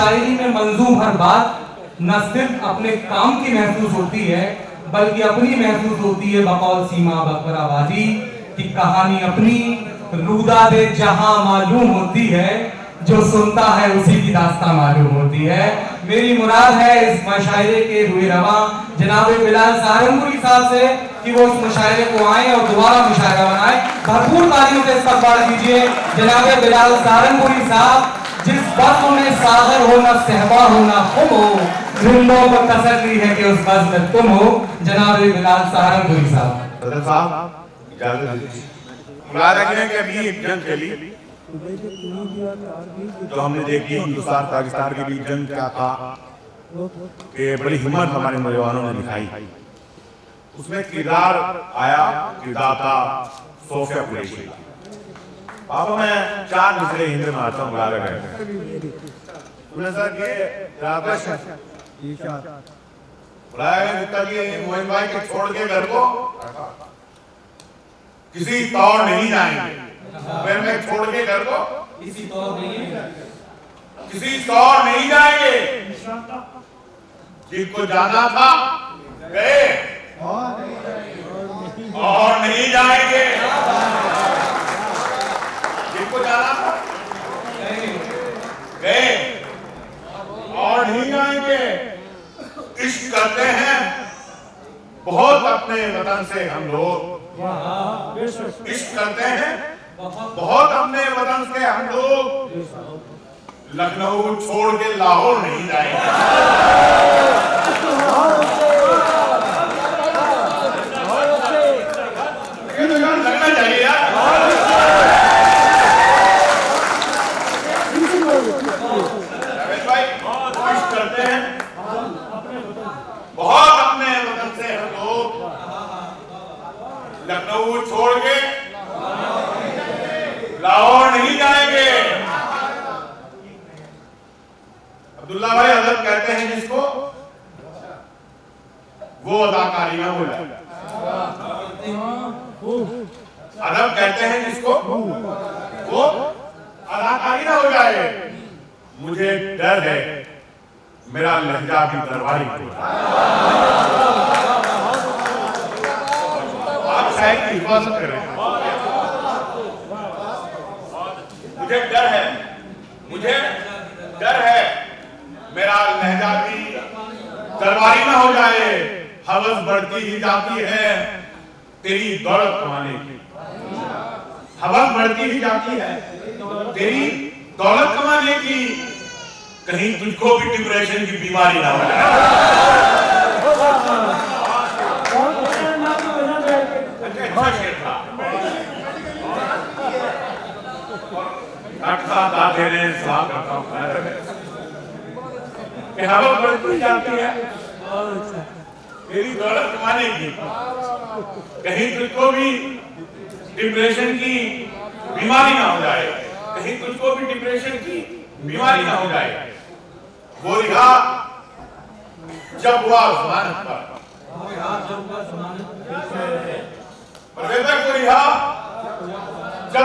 शायरी में मंजूम हर बात न सिर्फ अपने काम की महसूस होती है बल्कि अपनी महसूस होती है बकौल सीमा बकराबादी की कहानी अपनी रूदा दे जहां मालूम होती है जो सुनता है उसी की दास्तां मालूम होती है। मेरी मुराद है इस मुशायरे के रूए रवा जनाब बिलाल सहारनपुरी साहब से कि वो इस मुशायरे को आए और दोबारा मुशायरा बनाए। भरपूर तालियों से इस्तकबाल कीजिए जनाब बिलाल सहारनपुरी साहब, जिस बज़्म में सागर हो न सहबा हो न खुम हो, जिंदों को तसल्ली है कि उस बज़्म में तुम हो। जनाब बिलाल सहारनपुरी साहब कि अभी एक जंग चली जो हमने देखी, हिंदुस्तान पाकिस्तान के बीच जंग क्या था कि बड़ी हिम्मत हमारे नौजवानों ने दिखाई। उसमें किरदार आया, किरदार था सोफिया कुरैशी। पापा मैं 4 मिसरे हिंदी में आता हूँ गा रहे मोहन भाई के छोड़ के घर को किसी तौर नहीं जाएंगे, मैं छोड़ के घर को किसी तौर नहीं जाएंगे। जिनको जाना था गए और नहीं जाएंगे, जिनको जाना था गए और नहीं जाएंगे। इश्क करते हैं बहुत अपने वतन से हम लोग, इश्क करते हैं बहुत अपने वतन से हम लोग, लखनऊ छोड़ के लाहौर नहीं जाएंगे। लगना चाहिए यार। भाई इश्क करते हैं बहुत अपने वतन से हम लोग, लखनऊ छोड़ के लाहौर नहीं जाएंगे। अब्दुल्ला भाई अदब कहते हैं जिसको वो अदाकारी ना हो जाए, अदब कहते हैं जिसको वो अदाकारी ना हो जाए। मुझे डर है मेरा लहजा भी दरबारी हो, आप शायद की हिफाजत करें। मुझे डर है मेरा लहजा भी दरबारी ना हो जाए। हवस बढ़ती ही जाती है तेरी दौलत कमाने की, हवस बढ़ती ही जाती है तेरी दौलत कमाने की। कहीं तुझको भी डिप्रेशन की बीमारी ना हो जाए। अच्छा शेर था, हवा बढ़ती जाती है तेरी दौलत कमाने की, कहीं तुझको भी डिप्रेशन की बीमारी ना हो जाए, कहीं तुझको भी डिप्रेशन की बीमारी ना हो जाए। वो रिहा जब हुआ जमानत पर, को रिहा जब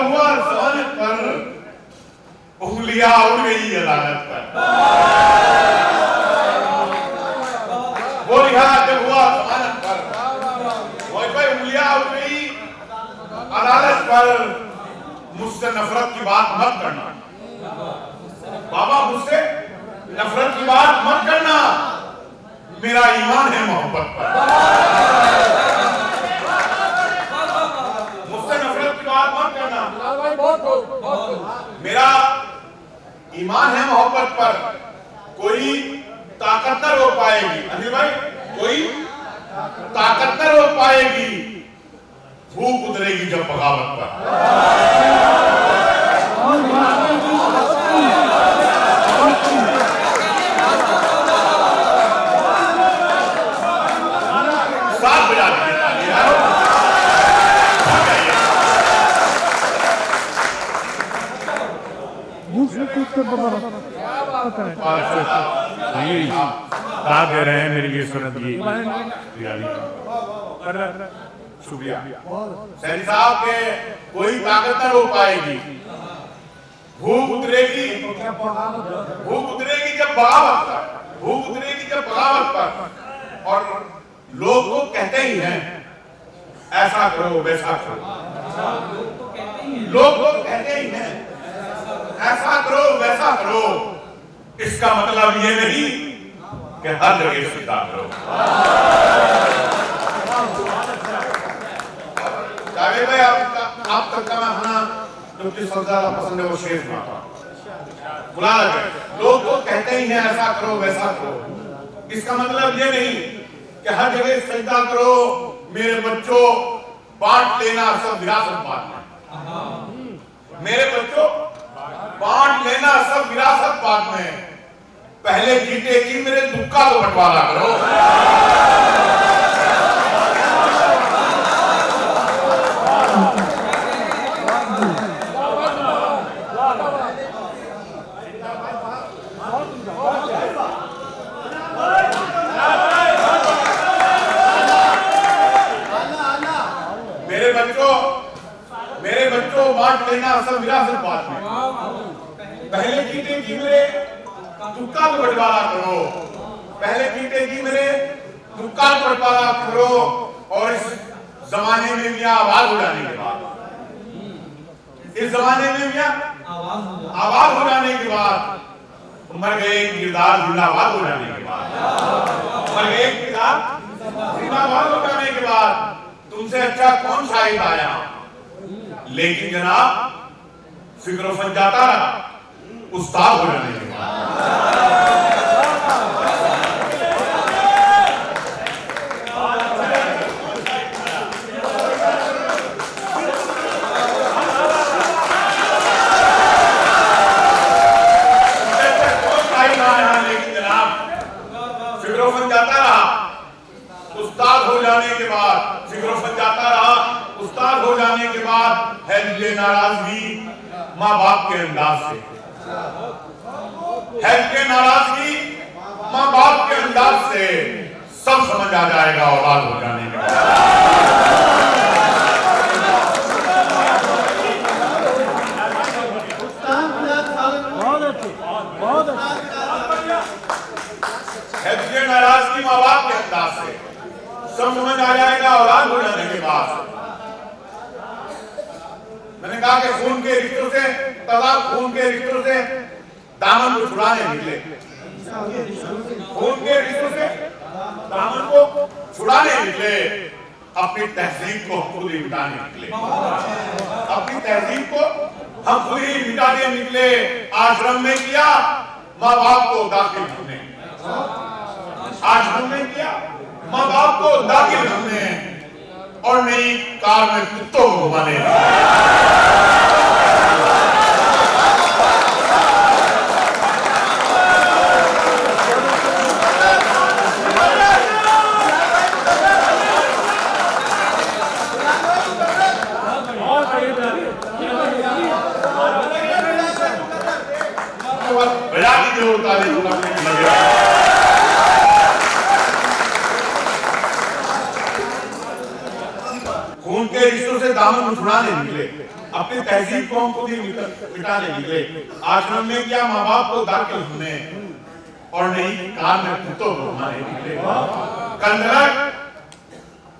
हुआ जमानत पर, उंगलियां उड़ गई अदालत पर। वो रिहा जब हुआ जमानत पर, वो उंगलियां उड़ गई अदालत पर। मुझसे नफरत की बात मत करना बाबा, मुझसे नफरत की बात मत करना, मेरा ईमान है मोहब्बत पर। मुझसे नफरत की बात मत करना, मेरा ईमान है मोहब्बत पर। कोई ताकत न रोक पाएगी अनिल भाई, कोई ताकत न रोक पाएगी। भूख उतरेगी जब बगावत पर। दे रहे हैं मेरी ये सुनत जी शुक्रिया सैनी साहब के। कोई ताकत न रोक पाएगी। भूख उतरेगी जब बगावत पर, भूख उतरेगी जब बगावत पर, और लोग तो कहते ही हैं ऐसा करो वैसा करो, लोग तो कहते ही हैं ऐसा करो वैसा करो। इसका मतलब ये नहीं कि हर जगह सीधा करो। जावेद भाई, आप तक का मैं खाना जो कि सबसे ज्यादा पसंद है वो शेष माता बुला लगे। लोग तो कहते ही हैं ऐसा करो वैसा करो। इसका मतलब ये नहीं कि हर जगह सजदा करो, मेरे बच्चों बांट लेना सब विरासत बांटना। मेरे बच्चों बांट लेना सब विरासत बांटना। पहले जीते कि मेरे दुख का तो बंटवारा करो। मेरे बच्चों बांट लेना सब विरासत बात में। पहले जीते कि मेरे दुक्का को बंटवारा करो, पहले जीते कि मेरे दुक्का को बंटवारा करो। और इस जमाने में मियां आवाज उड़ाने के बाद, इस जमाने में मियां आवाज उड़ाने के बाद, मर गए किरदार जिंदाबाद उड़ाने के बाद, मर गए किरदार जिंदाबाद उड़ाने के बाद तुमसे अच्छा कौन शाहिद आया। लेकिन जनाब फिक्र जाता रहा उस्ताद हो जाने के बाद। लेकिन जनाब फिक्र जाता रहा उस्ताद हो जाने के बाद, फिक्र जाता रहा उस्ताद हो जाने के बाद है ये नाराजगी माँ बाप के अंदाज से, है ये नाराजगी माँ बाप के अंदाज से सब समझ आ जाएगा औलाद हो जाने के बाद। है ये नाराजगी माँ बाप के अंदाज से सब समझ आ जाएगा औलाद हो जाने के बाद। मैंने कहा कि खून के रिश्तों से, तलाक खून के रिश्तों से दामन को छुड़ाने निकले, खून के रिश्तों से दामन को छुड़ाने निकले, अपनी तहजीब को खुद ही मिटाने निकले, अपनी तहजीब को हम खुद ही मिटाने निकले। आश्रम में किया माँ बाप को दाखिल हमने, आश्रम में किया माँ बाप को दाखिल हमने, और नई कार में कुत्तों को घुमाने। बजा की जो खून के रिश्तों से दामन छुड़ाने निकले, अपनी तहजीब को हम खुद ही मिटाने निकले। आश्रम में क्या माँ बाप को दाखिल होने, और नहीं कार में कुत्तों को घुमाने निकले। कंदलक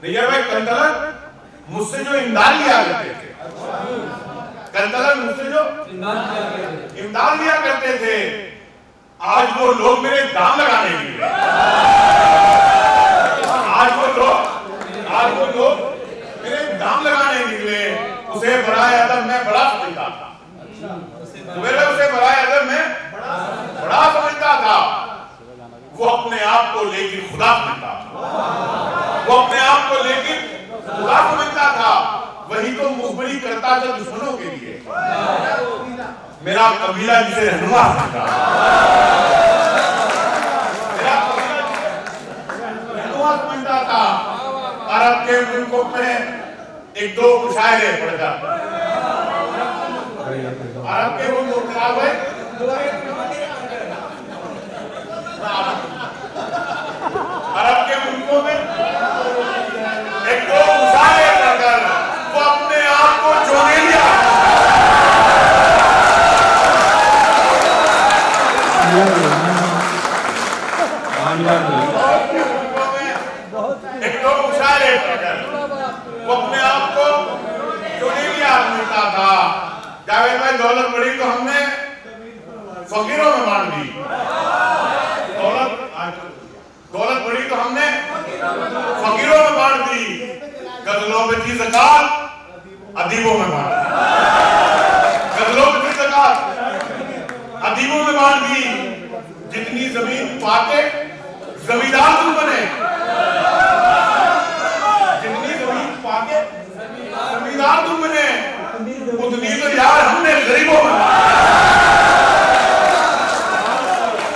भैया भाई, कंदलक मुझसे जो इमदाद लिया करते थे, कंदलक मुझसे जो इमदाद लिया करते थे, आज वो लोग मेरे दाम लगाने निकले। आज वो लोग मेरे दाम लगाने निकले। उसे बराए अदब मैं बड़ा समझता था, उसे बराए अदब मैं बड़ा समझता था। वो अपने आप को लेकिन खुदा समझता था, वो अपने आप को लेकिन खुदा समझता था। वही तो मुखबरी करता था दुश्मनों के लिए, मेरा कबीला जिसे रहनुमा समझता, मेरा कबीला जिसे रहनुमा समझता था। अरब के मुल्कों में एक दो मुशायरे पड़ जाते, अरब के मुल्कों में अरब के मुल्कों में एक दो मुशायरे पढ़कर वो अपने आप को जोड़े लिया। एक तो मुशायरे पढ़कर वो अपने आप को चुनीली आदमी था। जावेद भाई दौलत बढ़ी तो हमने फकीरों में बांट दी, दौलत बढ़ी तो हमने फकीरों में बांट दी, गजलों पे थी ज़कात अदीबों में बांट दी, गजलों पे थी ज़कात अदीबों में बांट दी। जितनी जमीन पाके जमींदार तुम बने, जितनी जमीन पाके जमींदार तुम बने, उतनी तो यार हमने गरीबों में,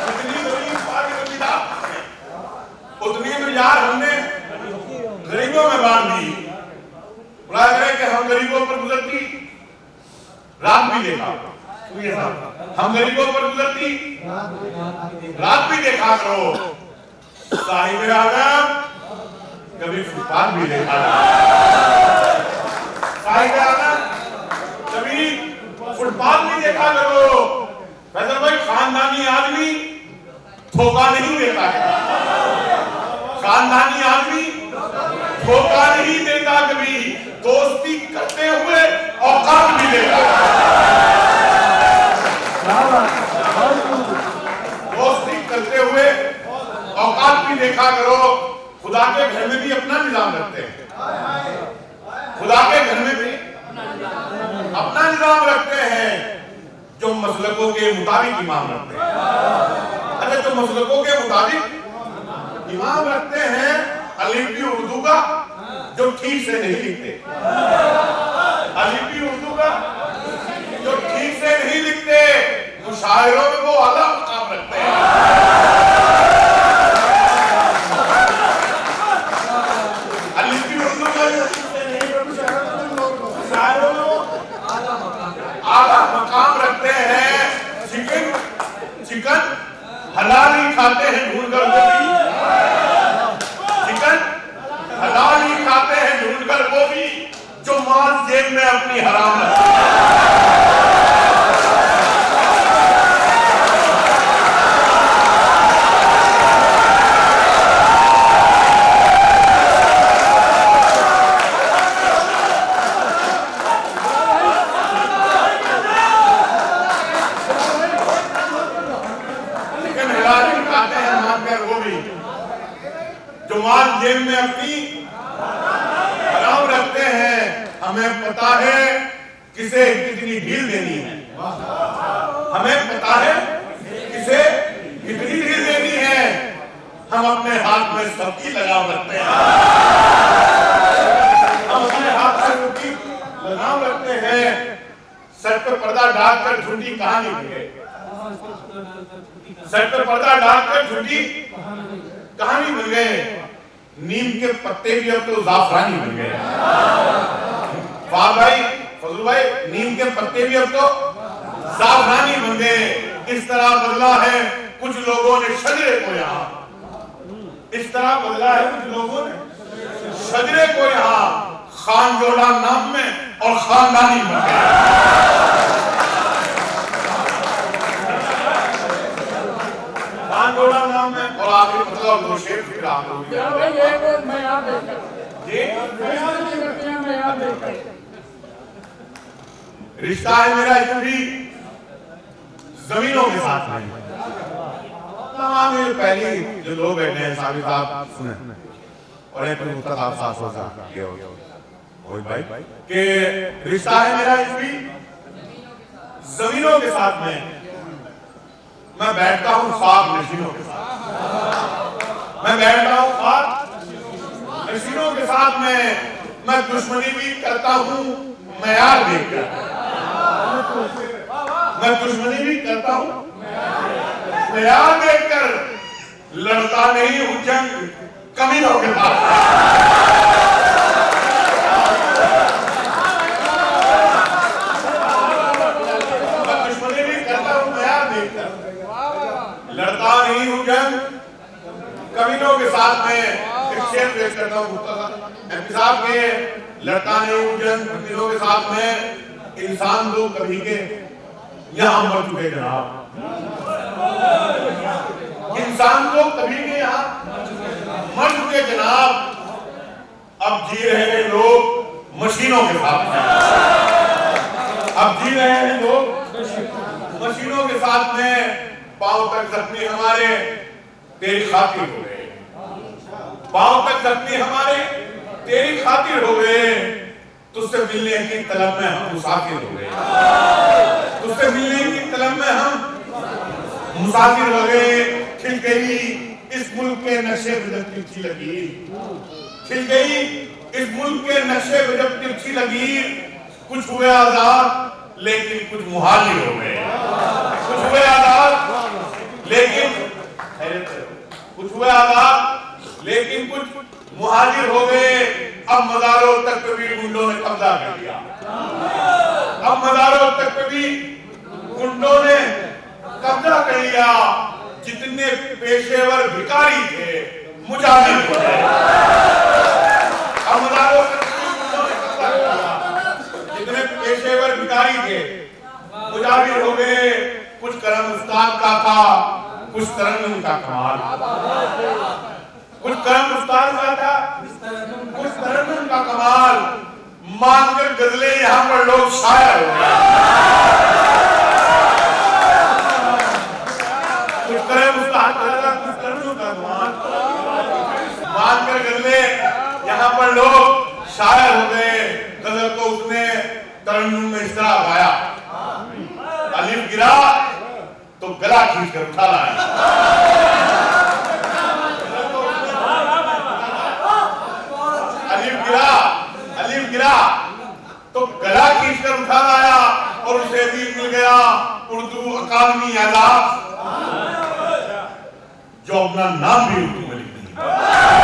जितनी जमीन पाके जमींदार उतनी तो यार हमने गरीबों में बांट दी। बुला करें कि हम गरीबों पर गुजरती रात भी देखा, हम गरीबों पर गुजरती रात भी देखा करो। साहिब आदम कभी फुटपाथ भी देखा करो, साहिब आदम कभी फुटपाथ भी देखा करो। फैसल भाई खानदानी आदमी धोखा नहीं देता है, खानदानी आदमी धोखा नहीं देता, कभी दोस्ती करते हुए औकात भी देता है, दोस्ती करते हुए औकात भी देखा करो। खुदा के घर में भी अपना निजाम रखते हैं, खुदा के घर में भी अपना निजाम रखते हैं, जो मसलकों के मुताबिक इमाम रखते हैं। अच्छा, जो मसलकों के मुताबिक इमाम रखते हैं, अलिफी उर्दू का जो ठीक से नहीं लिखते, अलिफी उर्दू का जो ठीक से नहीं लिखते, मुशायरों में वो आला मकाम रखते हैं। अलिफी उर्दू का मुशायरों में वो आला मकाम रखते हैं। चिकन हलाल ही खाते हैं ढूंढ कर, वो भी चिकन हलाल ही खाते हैं ढूंढ कर, वो भी जो मांस जेब में अपनी हराम रखते हैं। जो माल जेब में अपनी हराम रखते हैं, हमें पता है किसे कितनी ढील देनी है, हमें पता है किसे कितनी ढील देनी है। हम अपने हाथ में सबकी लगाम रखते हैं, हम अपने हाथ में सबकी लगाम रखते हैं। सर पर पर्दा डालकर झूठी कहानी बन गई, सर पर पर्दा डालकर झूठी कहानी बन गए। नीम के पत्ते भी अब तो जाफरानी बन गए। वाह भाई फजल भाई, नीम के पत्ते भी अब तो जाफरानी बन गए। इस तरह बदला है कुछ लोगों ने शजरे को, यहाँ इस तरह बदला है कुछ लोगों ने शजरे को, यहाँ खान जोड़ा नाम में और खानदानी बन गए। जोड़ा नाम है और आखिरी मतलब दो शेर फिर आप लोग रिश्ता है मेरा भी जमीनों के साथ में। तमाम ये पहली जो लोग बैठे हैं साबित साहब सुने और एक मुख्तार साहब सोचा ये हो भाई कि रिश्ता है मेरा भी जमीनों के साथ में। मैं बैठता हूँ ख्वाब नशीनों के साथ, मैं बैठता हूँ ख्वाब नशीनों के साथ में। मैं दुश्मनी भी करता हूँ मयार देखकर, मैं दुश्मनी भी करता हूँ मयार देखकर। लड़ता नहीं हूँ जंग कमीनों के साथ, मैं दुश्मनी भी करता हूँ मयार देखकर। लड़ता नहीं हूँ जंग कमीनों के साथ में। एक शेर पेश करता हूँ एमपी साहब के। लड़ता नहीं हूँ जंग कमीनों के साथ में, इंसान दो कभी के यहाँ मर चुके जनाब, इंसान दो कभी के यहाँ अब जी रहे हैं लोग मशीनों के साथ में। अब जी रहे हैं लोग मशीनों के साथ में। पांव तक जख्मी हमारे तेरी खातिर हो गए, पांव तक जख्मी हमारे तेरी खातिर हो गए। तुझसे मिलने की तलब में हम मुसाफिर हो गए, तुझसे मिलने की तलब में हम मुसाफिर हो गए। खिल गई इस मुल्क के नक्शे पे जब तिरछी लकीर, खिल गई इस मुल्क के नक्शे पे जब तिरछी लकीर। कुछ हुए आजाद लेकिन कुछ मुहाजिर हो गए, कुछ हुए आजाद लेकिन कुछ हुए आजाद लेकिन कुछ मुहाजिर हो गए। अब मज़ारों तक पे भी गुंडों ने कब्जा कर लिया, अब मज़ारों तक पे भी गुंडों ने कब्जा कर लिया। जितने पेशेवर भिखारी थे मुजाहिर हो गए, अब मज़ारों तक पे भी गुंडों ने कब्जा कर लिया। जितने पेशेवर भिखारी थे मुजाहिर हो गए। कुछ करम उस्ताद का था, कुछ तरन्नुम का कमाल, कुछ करम उस्ताद का था, कुछ तरन्नुम का कमाल। मानकर गजले यहाँ पर लोग शायर हो गए, कुछ करम उस्ताद का था, कुछ तरन्नुम का कमाल। मानकर गजले यहाँ पर लोग शायर हो गए। गजल को उसने तरन्नुम में इस तरह गाया, अलिफ गिरा तो गला खींच कर उठा लाया। अलिफ गिरा तो गला खींच कर उठा लाया और उसे भी मिल गया उर्दू अकादमी एजाज, जो अपना नाम भी उर्दू में लिख दिया।